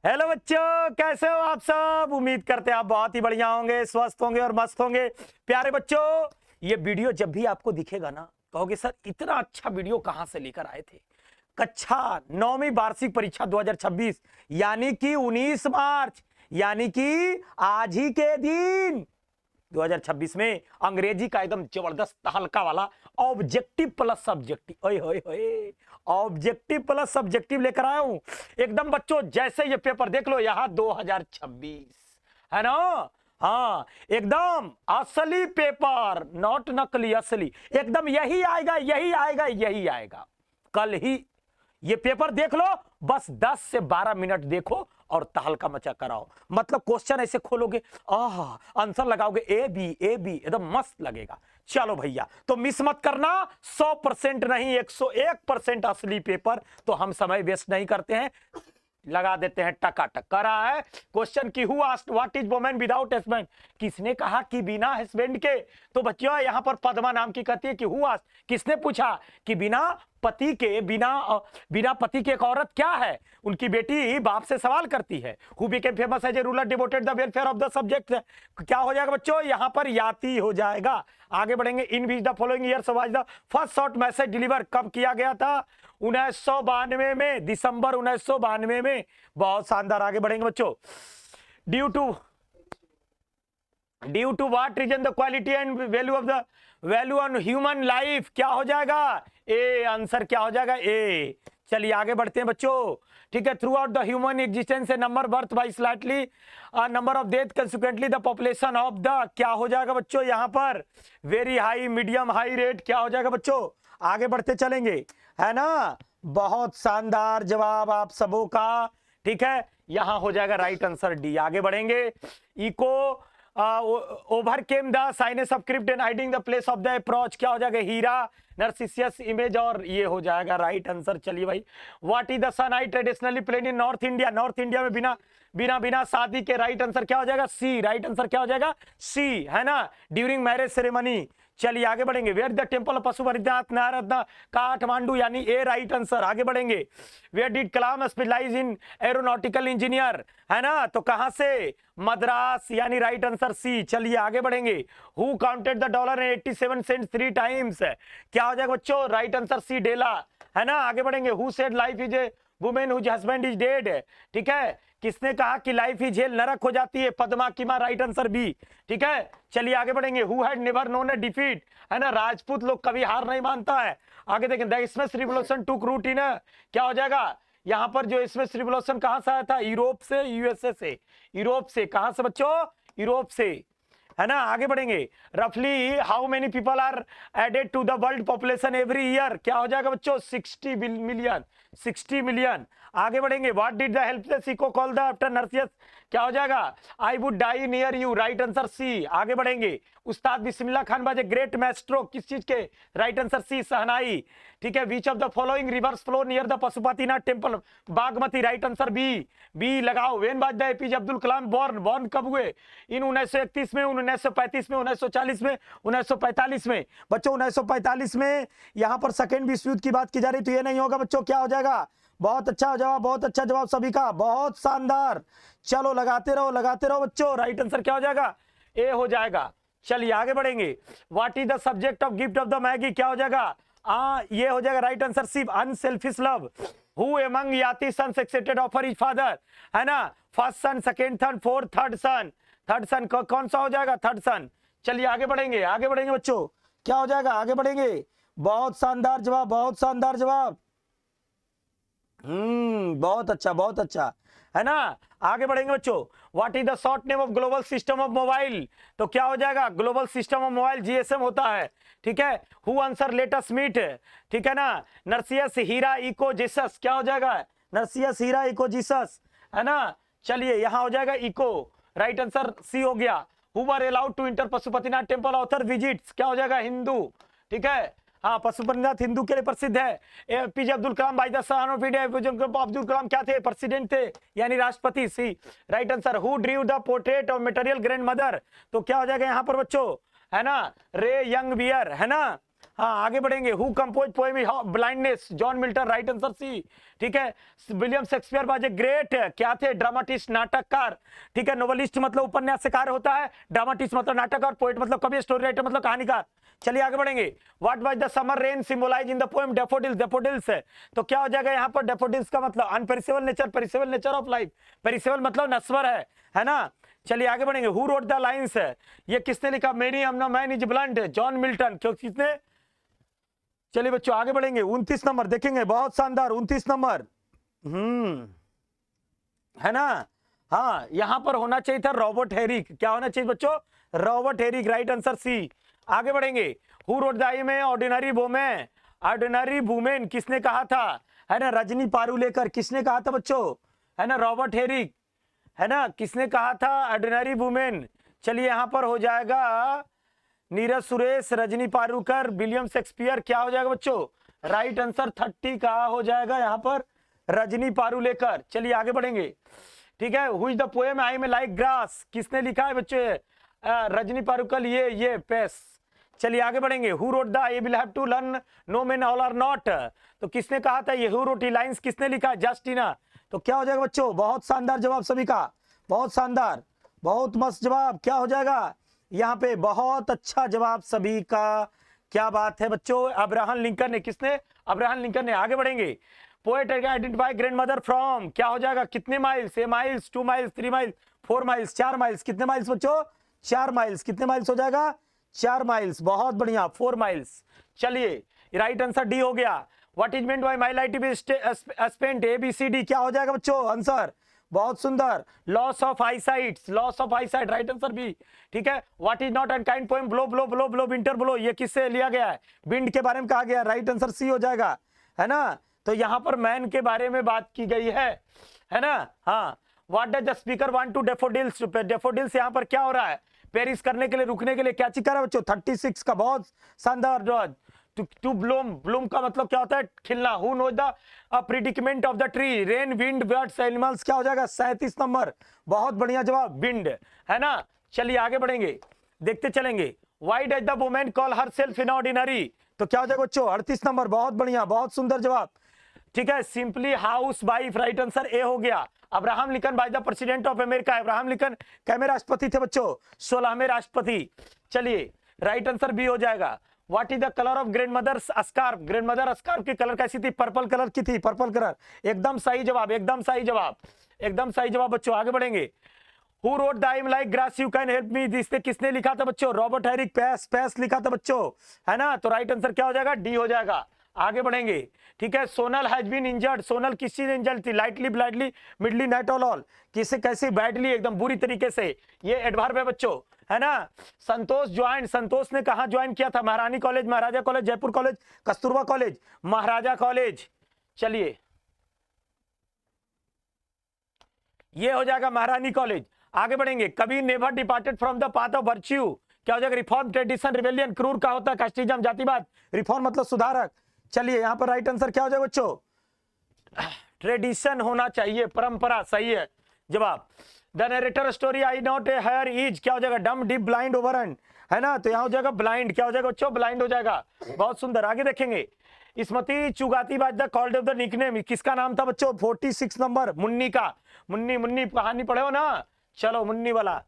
Hello बच्चों, कैसे हो आप सब। उम्मीद करते हैं आप बहुत ही बढ़िया होंगे, स्वस्थ होंगे और मस्त होंगे। प्यारे बच्चों, ये वीडियो जब भी आपको दिखेगा ना, कहोगे सर इतना अच्छा वीडियो कहां से लेकर आए थे। कक्षा 9वीं वार्षिक परीक्षा 2026 यानी कि 19 मार्च, यानी कि आज ही के दिन 2026 में अंग्रेजी का एकदम जबरदस्त हल्का वाला ऑब्जेक्टिव प्लस सब्जेक्टिव, ओए होए होए, ऑब्जेक्टिव प्लस सब्जेक्टिव लेकर आया हूं। एकदम बच्चों, जैसे ये पेपर देख लो यहां 2026 है ना। हाँ, एकदम असली पेपर, नॉट नकली, असली एकदम यही आएगा, यही आएगा, यही आएगा। कल ही ये पेपर देख लो, बस 10 से 12 मिनट देखो और तहलका मचा कराओ। मतलब क्वेश्चन ऐसे खोलोगे, आंसर लगाओगे ए बी एकदम मस्त लगेगा। चलो भैया, तो मिस मत करना। 100% नहीं, 101% असली पेपर। तो हम समय वेस्ट नहीं करते हैं, लगा देते हैं टकाटक। कर रहा है क्वेश्चन की who asked what is women without husband, किसने कहा कि बिना हस्बैंड के। तो बच्चों यहाँ पर पद्मा नाम की कहती है कि हु आस्क्ड, किसने पूछा कि बिना पति के, बिना पति के एक औरत क्या है। उनकी बेटी बाप से सवाल करती है। Who became famous as a ruler devoted the welfare of the subject. क्या हो जाएगा बच्चों, यहाँ पर याति हो जाएगा। आगे बढ़ेंगे। In which the following years was the first short message delivered, कब किया गया था। 1992 में, दिसंबर 1992 में। बहुत शानदार। आगे बढ़ेंगे बच्चों। Due to what reason the quality and value on human life, क्या हो जाएगा ए। आंसर क्या हो जाएगा ए। चलिए आगे बढ़ते हैं बच्चों। ठीक है। Through out the human existence A number birth by slightly number of death consequently the population of the, क्या हो जाएगा बच्चों यहाँ पर very high, medium, high rate, क्या हो जाएगा बच्चों। आगे बढ़ते चलेंगे, है ना। बहुत शानदार जवाब आप सबों का। ठीक है, यहां हो जाएगा राइट आंसर डी। आगे बढ़ेंगे। Echo overcame the shyness of crypt and hiding the place of the approach, क्या हो जाएगा हीरा, नर्सिसियस इमेज, और ये हो जाएगा राइट आंसर। चलिए भाई। What is the shehnai traditionally played in North India, North India में बिना बिना बिना शादी के, राइट आंसर क्या हो जाएगा सी। राइट आंसर क्या हो जाएगा सी, है ना, ड्यूरिंग मैरिज सेरेमनी। चलिए आगे बढ़ेंगे। Where the temple of Pashupatinath नारद, काठमांडू, यानी ए राइट आंसर। आगे बढ़ेंगे। Where did Kalam specialise in aeronautical engineer, है ना, तो कहां से, मद्रास, यानी राइट आंसर सी। चलिए आगे बढ़ेंगे। Who counted the dollar in 87 cents 3 times, क्या हो जाएगा बच्चों राइट आंसर सी, डेला, है ना। आगे बढ़ेंगे। Who said life is a women whose husband is dead, ठीक है, किसने कहा कि लाइफ ही जेल नरक हो जाती है, पद्मा की मां, राइट आंसर बी। ठीक है, चलिए आगे बढ़ेंगे। Who had never known A defeat, है ना, राजपूत लोग कभी हार नहीं मानता है। आगे देखें। The space revolution took root in, क्या हो जाएगा यहां पर, जो स्पेस रिवोल्यूशन कहां से आया था, यूरोप से, यूएसए से, यूरोप से, कहां से बच्चों, यूरोप से, है ना। आगे बढ़ेंगे। रफली how many people are added to the world population every year, क्या हो जाएगा बच्चों 60 मिलियन, 60 मिलियन। आगे बढ़ेंगे। What did the helpless echo call the after narcissus, क्या हो जाएगा I would die near you, right answer C. आगे बढ़ेंगे। उस्ताद बिस्मिल्लाह खान बाजे ग्रेट मैस्ट्रो, किस चीज के, राइट आंसर सी, सहनाई। ठीक है। Which of the following rivers flow near the Pashupatinath temple, Bagmati, right answer B. B लगाओ। When was the APJ Abdul Kalam born कब हुए, इन 1931 में, 1935 में, 1940 में, 1945 में। बच्चों 1945 में। यहां पर सेकेंड विश्व युद्ध की बात की जा रही, तो ये नहीं होगा बच्चों, क्या हो जाएगा। बहुत अच्छा जवाब, बहुत अच्छा जवाब सभी का, बहुत शानदार। चलो लगाते रहो बच्चों, राइट आंसर क्या हो जाएगा ए हो जाएगा। चलिए आगे बढ़ेंगे। What is the subject of gift of the magi, क्या हो जाएगा ये हो जाएगा right answer C, unselfish love. Who among Yayati sons accepted offer his father, है ना, first son, second son, fourth, third son. Third son कौन सा हो जाएगा, थर्ड सन। चलिए आगे बढ़ेंगे बच्चों, क्या हो जाएगा, आगे बढ़ेंगे। बहुत शानदार जवाब, बहुत शानदार जवाब। बहुत अच्छा, है ना। आगे बढ़ेंगे बच्चों। What is the short name of global system of mobile, तो क्या हो जाएगा global system of mobile, GSM होता है। ठीक है। Who answer let us meet, ठीक है ना, नर्सियस हीरा इको जीसस, क्या हो जाएगा नर्सियस हीरा इको जीसस, है ना। चलिए यहां हो जाएगा इको, राइट आंसर सी हो गया। Who were allowed to enter Pashupatinath temple, author visits, क्या हो जाएगा हिंदू। ठीक है। हाँ, पशुपतिनाथ हिंदू के लिए प्रसिद्ध है। APJ Abdul Kalam by the son of India, Abdul Kalam क्या थे, प्रेसिडेंट थे, यानी राष्ट्रपति, C right answer. Who drew the portrait of material grand mother, तो क्या हो जाएगा यहाँ पर बच्चों, है ना, रे यंग बियर, है ना। हाँ आगे बढ़ेंगे। Who compose poem blindness, John Milton, right answer C. ठीक है, William Shakespeare was a great क्या थे, ड्रामाटिस्ट, नाटककार। ठीक है, नोवेलिस्ट मतलब उपन्यासकार होता है, ड्रामाटिस्ट मतलब नाटककार, पोएट मतलब कवि, स्टोरी राइटर मतलब कहानीकार। चलिए आगे बढ़ेंगे। What was the summer rain symbolise in the poem daffodils, daffodils है तो क्या हो जाएगा यहाँ पर, डैफोडिल्स का मतलब unperishable nature, perishable nature of life, perishable मतलब नश्वर है ना। चलिए आगे बढ़ेंगे। हु रोट द लाइन्स है, ये किसने लिखा, many M no man is blunt, John Milton, क्यों किसने। चलिए बच्चों आगे बढ़ेंगे। 29 नंबर देखेंगे, बहुत शानदार 29 नंबर। है ना। हाँ यहां पर होना चाहिए था रॉबर्ट हेरिक, क्या होना चाहिए बच्चों, Robert Herrick, right answer C. आगे बढ़ेंगे। हु रोट द में ऑर्डिनरी वुमेन, ऑर्डिनरी वुमेन किसने कहा था, है ना, रजनी पारुलेकर, किसने कहा था बच्चों, है ना, रॉबर्ट हेरिक, है ना, किसने कहा था ऑर्डिनरी वुमेन। चलिए यहां पर हो जाएगा नीरज सुरेश, रजनी पारुकर, विलियम शेक्सपियर, क्या हो जाएगा बच्चों, राइट आंसर 30 का हो जाएगा यहाँ पर रजनी पारुलेकर। चलिए आगे बढ़ेंगे। ठीक है, who is the poem I में लाइक ग्रास, किसने लिखा है बच्चे, रजनी पारुकर, ये पेस। चलिए आगे बढ़ेंगे। Who wrote the I will have to learn no men all are not, तो किसने कहा था ये, हु रोट लाइंस किसने लिखा है, जस्टिना। तो क्या हो जाएगा बच्चों, बहुत शानदार जवाब सभी का, बहुत शानदार, बहुत मस्त जवाब, क्या हो जाएगा यहाँ पे, बहुत अच्छा जवाब सभी का। क्या बात है बच्चों, अब्राहम लिंकन ने, किसने, अब्राहम लिंकन ने। आगे बढ़ेंगे। Poet identify grand mother from, क्या हो जाएगा, कितने miles, a miles, 2 miles, 3 miles, 4 miles, 4 miles, कितने माइल्स बच्चों, 4 माइल्स, कितने माइल्स हो जाएगा, 4 माइल्स, बहुत बढ़िया 4 माइल्स। चलिए राइट आंसर डी हो गया। What is meant by my life is spent, ABCD, क्या हो जाएगा बच्चों आंसर, बहुत सुंदर, loss of eyesight, loss of eyesight, right answer B. ठीक है, what is not unkind poem, blow blow blow blow winter blow, ये किससे लिया गया है, विंड के बारे में कहा गया, राइट आंसर सी हो जाएगा, है ना। तो यहां पर मैन के बारे में बात की गई है ना। हाँ, what does the speaker want to daffodils, daffodils यहां पर क्या हो रहा है, पेरिस करने के लिए, रुकने के लिए, क्या चीज कर रहा है बच्चों, 36 का बहुत शानदार जवाब। टू ब्लूम, ब्लूम का मतलब क्या होता है, खिलना। Who knows the predicament of the tree, rain, wind, birds, animals, क्या हो जाएगा 37 नंबर, बहुत बढ़िया जवाब, विंड, है ना। चलिए आगे बढ़ेंगे, देखते चलेंगे। Why does the women call herself in ordinary, तो क्या हो जाएगा बच्चों 38 नंबर, बहुत बढ़िया, बहुत सुंदर जवाब। ठीक है, simply house wife, right answer A हो गया। Abraham Lincoln by the president of America, Abraham Lincoln came राष्ट्रपति थे बच्चों, 16वें राष्ट्रपति। चलिए राइट आंसर बी हो जाएगा। What is the colour of grand mother's scarf, grand mother scarf की कलर कैसी थी, पर्पल कलर की थी, पर्पल कलर, एकदम सही जवाब, एकदम सही जवाब, एकदम सही जवाब बच्चों। आगे बढ़ेंगे। Who wrote the I am like grass you can help me, जिसने किसने लिखा था बच्चों, रॉबर्ट हेरिक, पैस लिखा था बच्चों, है ना। तो राइट आंसर क्या हो जाएगा, डी हो जाएगा। आगे बढ़ेंगे। ठीक है, Sonal has been injured, Sonal किस चीज इंजर्ड थी, lightly, blightly, mildly, night all, किसे कैसे, बैडली, एकदम बुरी तरीके से, ये एडवर्ब है बच्चों, है ना। संतोष ज्वाइन, संतोष ने कहा ज्वाइन किया था, Maharani college, Maharaja college, Jaipur college, Kasturba college, Maharaja college. चलिए ये हो जाएगा महारानी कॉलेज। आगे बढ़ेंगे। कभी never departed from the path of virtue, क्या हो जाएगा, रिफॉर्म, ट्रेडिशन, रिवेलियन, क्रूर का होता है, कास्टिज्म, जातिवाद, रिफॉर्म मतलब सुधारक। चलिए यहां पर राइट आंसर क्या हो जाएगा बच्चों, ट्रेडिशन होना चाहिए, परंपरा, सही है जवाब। The narrator story I not a hire is, क्या हो जाएगा, डम, डिप, ब्लाइंड, ओवररन, है ना। तो यहां हो जाएगा ब्लाइंड, क्या हो जाएगा बच्चों, ब्लाइंड हो जाएगा, बहुत सुंदर। आगे देखेंगे। स्मृति चुगाती was the called of the nickname, किसका नाम था बच्चों, 46 नंबर, मुन्नी का, मुन्नी, मुन्नी कहानी पढ़े हो ना, चलो मुन्नी वाला।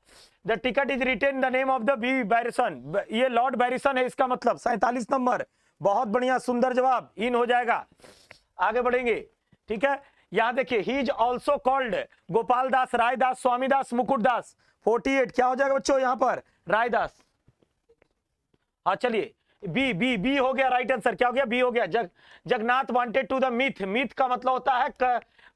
The ticket is written the name of the B Barrison, ये लॉर्ड बैरिसन है इसका मतलब, 47 नंबर, बहुत बढ़िया, सुंदर जवाब, इन हो जाएगा। आगे बढ़ेंगे। ठीक है, यहां देखिए, he is also called Gopal Das, Raidas, Swamidas, Mukutdas, 48 क्या हो जाएगा बच्चों यहाँ पर, रायदास। हाँ चलिए, बी बी बी हो गया राइट आंसर, क्या हो गया, बी हो गया। Jagannath wanted to the myth, myth का मतलब होता है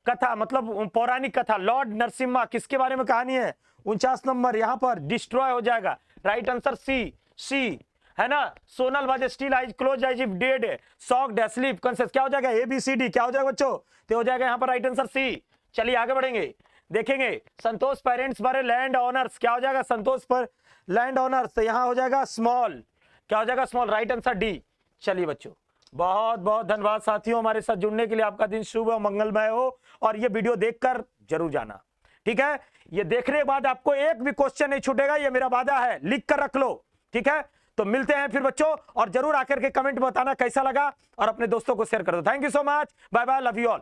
कथा, मतलब पौराणिक कथा। लॉर्ड नरसिम्हा किसके बारे में कहानी है, 49 नंबर, यहाँ पर डिस्ट्रॉय हो जाएगा, राइट आंसर सी, है ना। Sonal was still eyes close as if dead, shocked, asleep, conscious, क्या हो जाएगा, ABCD, क्या हो जाएगा बच्चों, तो हो जाएगा यहाँ पर राइट आंसर सी। चलिए आगे बढ़ेंगे, देखेंगे। संतोष पेरेंट्स बारे लैंड ऑनर्स, क्या हो जाएगा, संतोष पर लैंड ऑनर्स, तो यहाँ हो जाएगा स्मॉल, क्या हो जाएगा, स्मॉल, राइट आंसर डी। चलिए बच्चों, बहुत बहुत धन्यवाद साथियों, हमारे साथ जुड़ने के लिए। आपका दिन शुभ और मंगलमय हो, और ये वीडियो देखकर जरूर जाना, ठीक है। ये देखने के बाद आपको एक भी क्वेश्चन नहीं छूटेगा, ये मेरा वादा है, लिख कर रख लो, ठीक है। तो मिलते हैं फिर बच्चों, और जरूर आकर के कमेंट बताना कैसा लगा और अपने दोस्तों को शेयर कर दो। Thank you so much, bye bye, love you all.